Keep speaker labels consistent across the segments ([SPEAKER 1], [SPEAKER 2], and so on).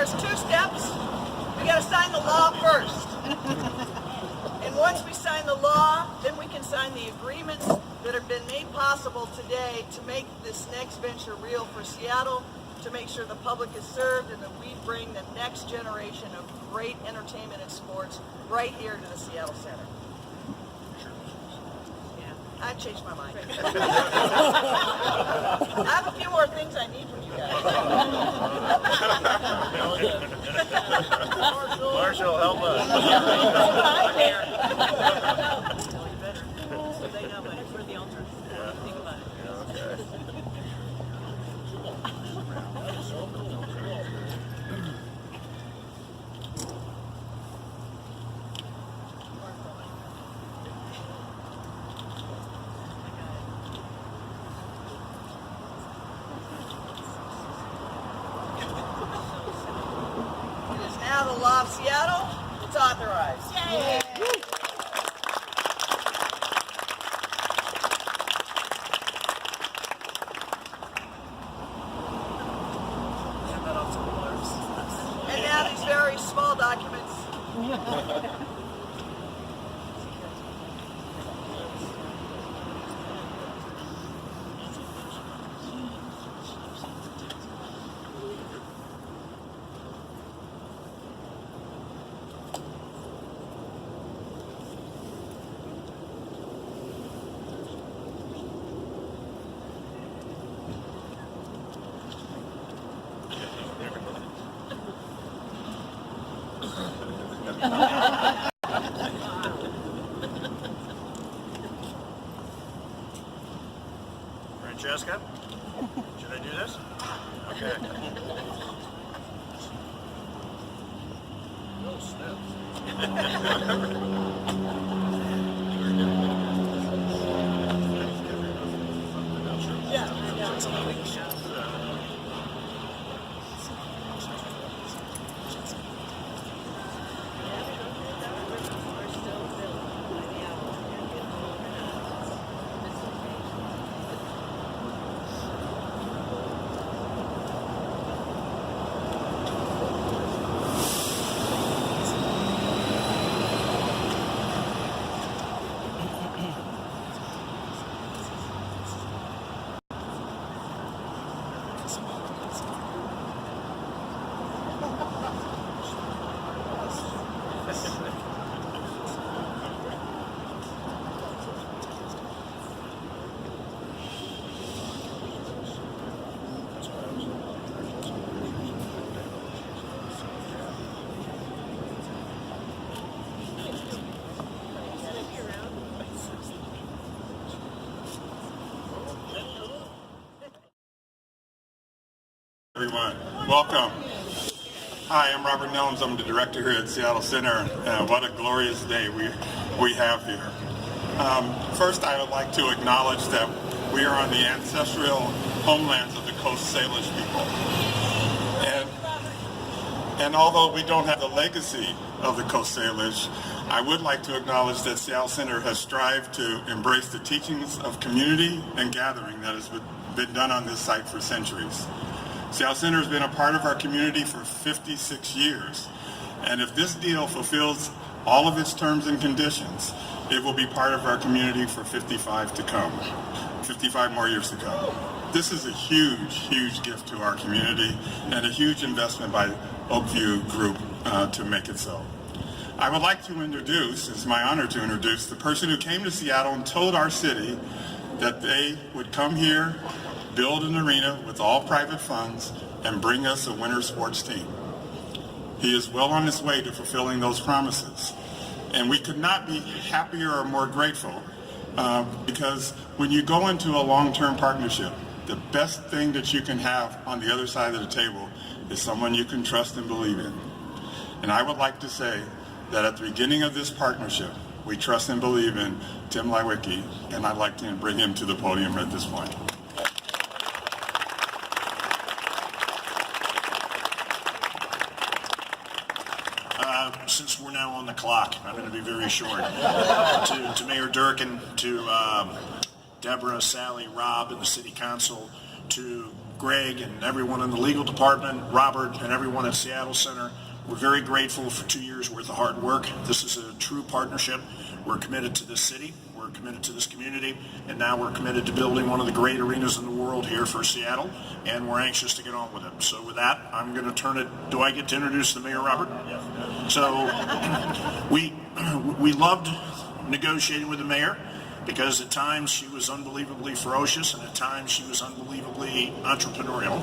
[SPEAKER 1] us two steps. We got to sign the law first. And once we sign the law, then we can sign the agreements that have been made possible today to make this next venture real for Seattle, to make sure the public is served, and that we bring the next generation of great entertainment and sports right here to the Seattle Center. I changed my mind. I have a few more things I need from you guys.
[SPEAKER 2] Marshall, help us.
[SPEAKER 1] No, you better. So they know, but it's for the ultras. Think about it. Now the law of Seattle, it's authorized. Yay! And now these very small documents.
[SPEAKER 2] Francesca, should I do this? Okay. Oh, snap.
[SPEAKER 3] Everyone, welcome. Hi, I'm Robert Nelms. I'm the director here at Seattle Center. What a glorious day we have here. First, I would like to acknowledge that we are on the ancestral homelands of the Coast Salish people. And although we don't have the legacy of the Coast Salish, I would like to acknowledge that Seattle Center has strived to embrace the teachings of community and gathering that has been done on this site for centuries. Seattle Center has been a part of our community for 56 years, and if this deal fulfills all of its terms and conditions, it will be part of our community for 55 more years to come. This is a huge, huge gift to our community and a huge investment by Oakview Group to make it so. I would like to introduce, it's my honor to introduce, the person who came to Seattle and told our city that they would come here, build an arena with all private funds, and bring us a winter sports team. He is well on his way to fulfilling those promises. And we could not be happier or more grateful because when you go into a long-term partnership, the best thing that you can have on the other side of the table is someone you can trust and believe in. And I would like to say that at the beginning of this partnership, we trust and believe in Tim Lewicki, and I'd like to bring him to the podium at this point.
[SPEAKER 2] Since we're now on the clock, I'm going to be very short. To Mayor Durkan, to Deborah, Sally, Rob, and the City Council, to Greg and everyone in the legal department, Robert and everyone at Seattle Center. We're very grateful for 2 years worth of hard work. This is a true partnership. We're committed to this city, we're committed to this community, and now we're committed to building one of the great arenas in the world here for Seattle, and we're anxious to get on with it. So with that, I'm going to turn it, do I get to introduce the mayor, Robert? Yes. So we loved negotiating with the mayor, because at times she was unbelievably ferocious and at times she was unbelievably entrepreneurial.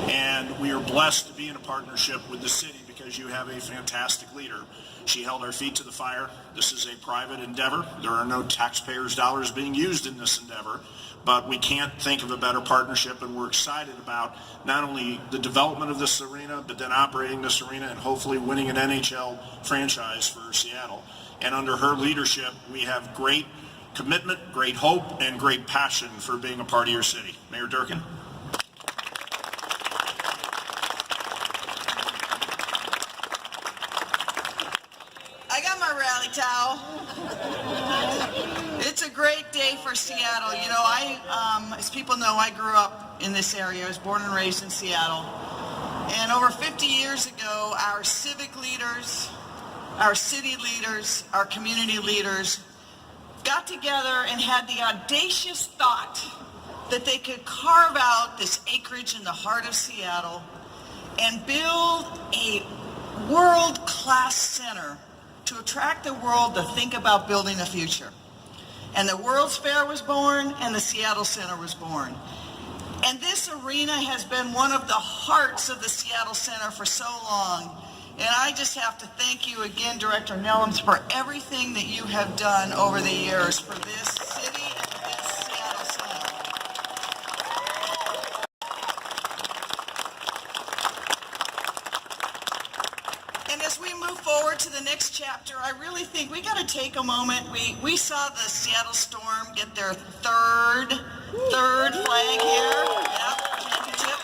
[SPEAKER 2] And we are blessed to be in a partnership with the city because you have a fantastic leader. She held our feet to the fire. This is a private endeavor. There are no taxpayers' dollars being used in this endeavor, but we can't think of a better partnership, and we're excited about not only the development of this arena, but then operating this arena and hopefully winning an NHL franchise for Seattle. And under her leadership, we have great commitment, great hope, and great passion for being a part of your city. Mayor Durkan.
[SPEAKER 1] I got my rally towel. It's a great day for Seattle. You know, as people know, I grew up in this area. I was born and raised in Seattle. And over 50 years ago, our civic leaders, our city leaders, our community leaders got together and had the audacious thought that they could carve out this acreage in the heart of Seattle and build a world-class center to attract the world to think about building a future. And the World's Fair was born, and the Seattle Center was born. And this arena has been one of the hearts of the Seattle Center for so long. And I just have to thank you again, Director Nellums, for everything that you have done over the years for this city and this Seattle Center. And as we move forward to the next chapter, I really think we got to take a moment. We saw the Seattle Storm get their third flag here. Yep, championship.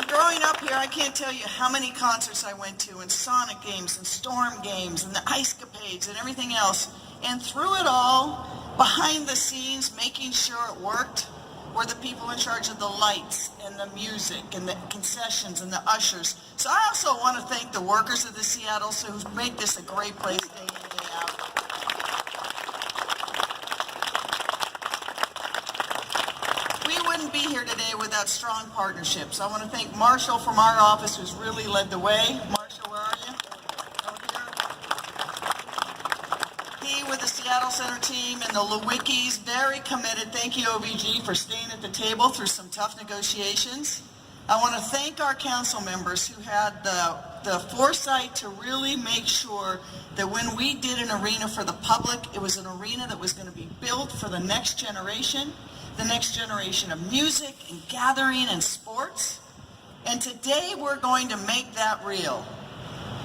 [SPEAKER 1] Growing up here, I can't tell you how many concerts I went to, and Sonic games, and Storm games, and the Ice-capades, and everything else. And through it all, behind the scenes, making sure it worked, were the people in charge of the lights, and the music, and the concessions, and the ushers. So I also want to thank the workers of the Seattle who make this a great place day in, day out. Wouldn't be here today without strong partnerships. I want to thank Marshall from our office, who's really led the way. Marshall, where are you? Over here. He with the Seattle Center team and the Lewickis, very committed. Thank you, OVG, for staying at the table through some tough negotiations. I want to thank our council members who had the foresight to really make sure that when we did an arena for the public, it was an arena that was going to be built for the next generation of music and gathering and sports. And today we're going to make that real.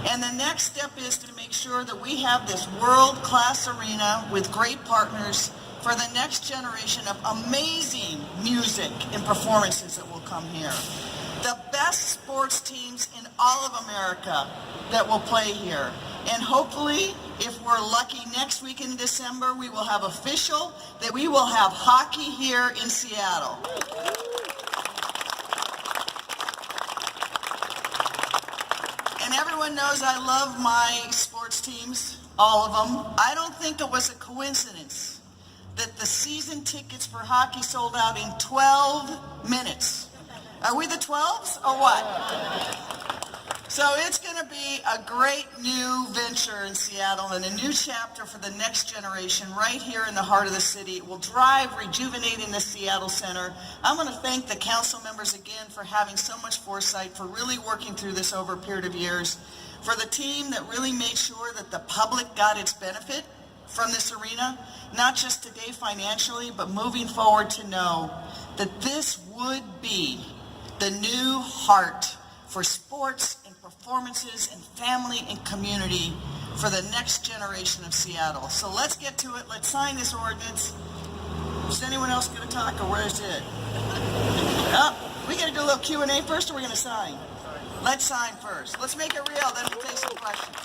[SPEAKER 1] And the next step is to make sure that we have this world-class arena with great partners for the next generation of amazing music and performances that will come here. The best sports teams in all of America that will play here. And hopefully, if we're lucky, next week in December, we will have official that we will have hockey here in Seattle. And everyone knows I love my sports teams, all of them. I don't think it was a coincidence that the season tickets for hockey sold out in 12 minutes. Are we the 12s or what? So it's going to be a great new venture in Seattle and a new chapter for the next generation right here in the heart of the city. It will drive rejuvenating the Seattle Center. I want to thank the council members again for having so much foresight, for really working through this over a period of years, for the team that really made sure that the public got its benefit from this arena, not just today financially, but moving forward to know that this would be the new heart for sports and performances and family and community for the next generation of Seattle. So let's get to it. Let's sign this ordinance. Is anyone else going to talk, or where is it? We got to do a little Q&A first, or we're going to sign? Let's sign first. Let's make it real, then we'll take some questions.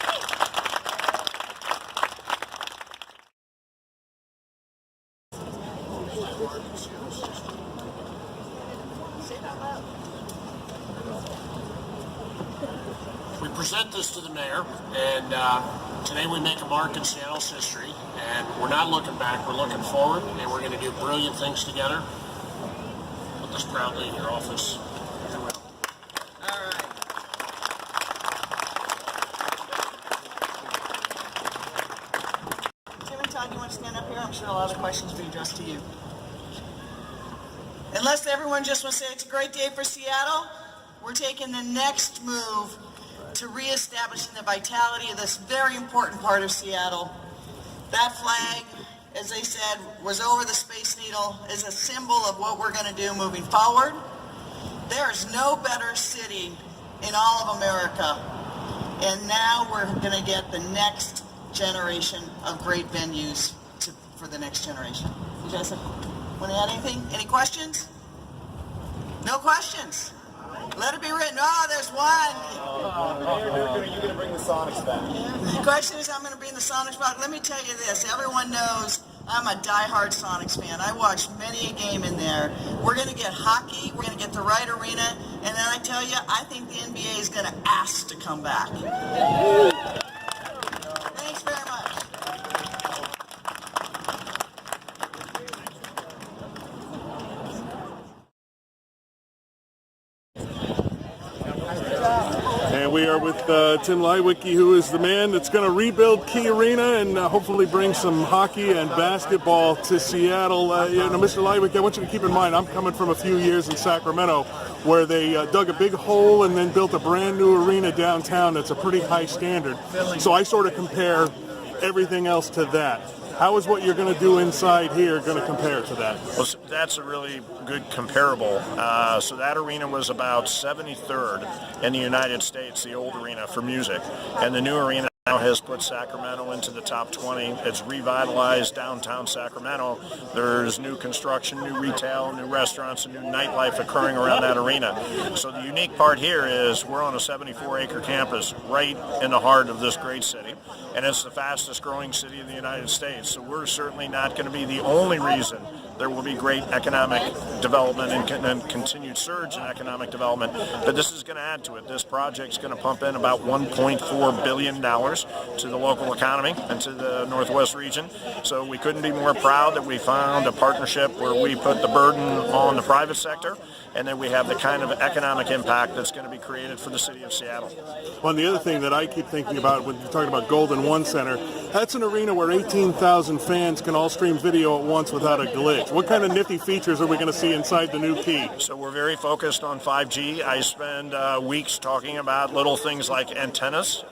[SPEAKER 4] we present this to the mayor, and today we make a mark in Seattle's history, and we're not looking back, we're looking forward, and we're going to do brilliant things together. Put this proudly in your office.
[SPEAKER 1] All right. Tim and Todd, you want to stand up here? I'm sure a lot of the questions will be addressed to you. Unless everyone just wants to say it's a great day for Seattle, we're taking the next move to reestablishing the vitality of this very important part of Seattle. That flag, as they said, was over the Space Needle, is a symbol of what we're going to do moving forward. There is no better city in all of America, and now we're going to get the next generation of great venues for the next generation. You guys want to add anything? Any questions? No questions? Let it be written. Oh, there's one.
[SPEAKER 5] Durkan, are you going to bring the Sonics back?
[SPEAKER 1] The question is, I'm going to bring the Sonics back. Let me tell you this. Everyone knows I'm a diehard Sonics fan. I watched many a game in there. We're going to get hockey. We're going to get the right arena. And then I tell you, I think the NBA is going to ask to come back. Thanks very much.
[SPEAKER 6] And we are with Tim Leiweke, who is the man that's going to rebuild Key Arena and hopefully bring some hockey and basketball to Seattle. Mr. Leiweke, I want you to keep in mind, I'm coming from a few years in Sacramento where they dug a big hole and then built a brand new arena downtown that's a pretty high standard. So I sort of compare everything else to that. How is what you're going to do inside here going to compare to that?
[SPEAKER 2] Well, that's a really good comparable. So that arena was about 73rd in the United States, the old arena for music. And the new arena now has put Sacramento into the top 20. It's revitalized downtown Sacramento. There's new construction, new retail, new restaurants, and new nightlife occurring around that arena. So the unique part here is we're on a 74-acre campus right in the heart of this great city, and it's the fastest growing city in the United States. So we're certainly not going to be the only reason there will be great economic development and continued surge in economic development, but this is going to add to it. This project's going to pump in about $1.4 billion to the local economy and to the Northwest region. So we couldn't be more proud that we found a partnership where we put the burden on the private sector, and then we have the kind of economic impact that's going to be created for the city of Seattle.
[SPEAKER 6] Well, and the other thing that I keep thinking about when you're talking about Golden One Center, that's an arena where 18,000 fans can all stream video at once without a glitch. What kind of nifty features are we going to see inside the new Key?
[SPEAKER 2] So we're very focused on 5G. I spend weeks talking about little things like antennas,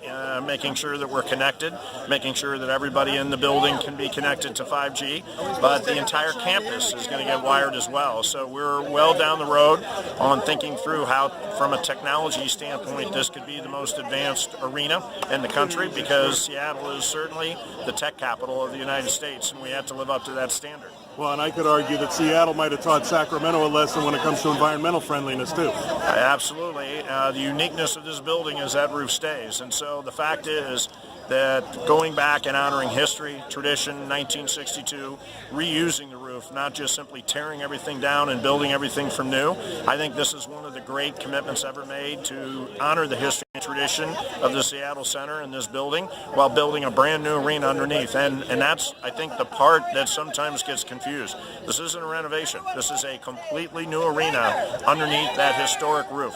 [SPEAKER 2] making sure that we're connected, making sure that everybody in the building can be connected to 5G, but the entire campus is going to get wired as well. So we're well down the road on thinking through how, from a technology standpoint, this could be the most advanced arena in the country, because Seattle is certainly the tech capital of the United States, and we have to live up to that standard.
[SPEAKER 6] Well, and I could argue that Seattle might have taught Sacramento a lesson when it comes to environmental friendliness, too.
[SPEAKER 2] Absolutely. The uniqueness of this building is that roof stays. And so the fact is that going back and honoring history, tradition, 1962, reusing the roof, not just simply tearing everything down and building everything from new, I think this is one of the great commitments ever made to honor the history and tradition of the Seattle Center and this building while building a brand new arena underneath. And that's, I think, the part that sometimes gets confused. This isn't a renovation. This is a completely new arena underneath that historic roof.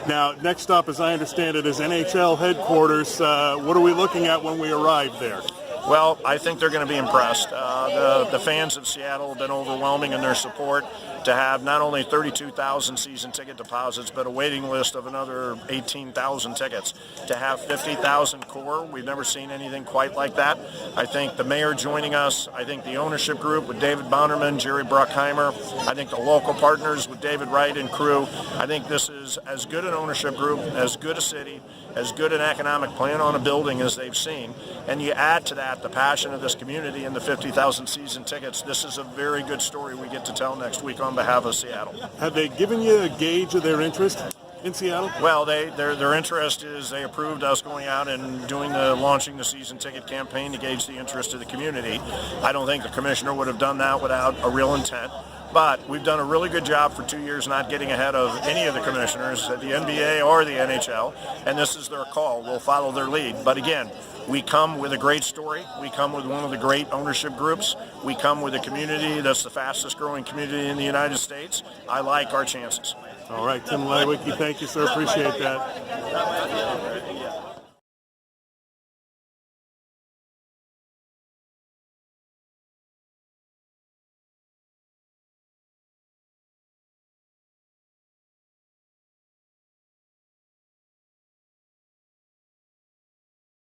[SPEAKER 6] Now, next up, as I understand it, is NHL headquarters. What are we looking at when we arrive there?
[SPEAKER 2] Well, I think they're going to be impressed. The fans of Seattle have been overwhelming in their support. To have not only 32,000 season ticket deposits, but a waiting list of another 18,000 tickets. To have 50,000 core, we've never seen anything quite like that. I think the mayor joining us, I think the ownership group with David Bonderman, Jerry Bruckheimer, I think the local partners with David Wright and crew, I think this is as good an ownership group, as good a city, as good an economic plan on a building as they've seen. And you add to that the passion of this community and the 50,000 season tickets. This is a very good story we get to tell next week on behalf of Seattle.
[SPEAKER 6] Have they given you a gauge of their interest in Seattle?
[SPEAKER 2] Well, their interest is they approved us going out and launching the season ticket campaign to gauge the interest of the community. I don't think the commissioner would have done that without a real intent. But we've done a really good job for 2 years not getting ahead of any of the commissioners at the NBA or the NHL, and this is their call. We'll follow their lead. But again, we come with a great story. We come with one of the great ownership groups. We come with a community that's the fastest growing community in the United States. I like our chances.
[SPEAKER 6] All right, Tim Leiweke, thank you, sir. Appreciate that.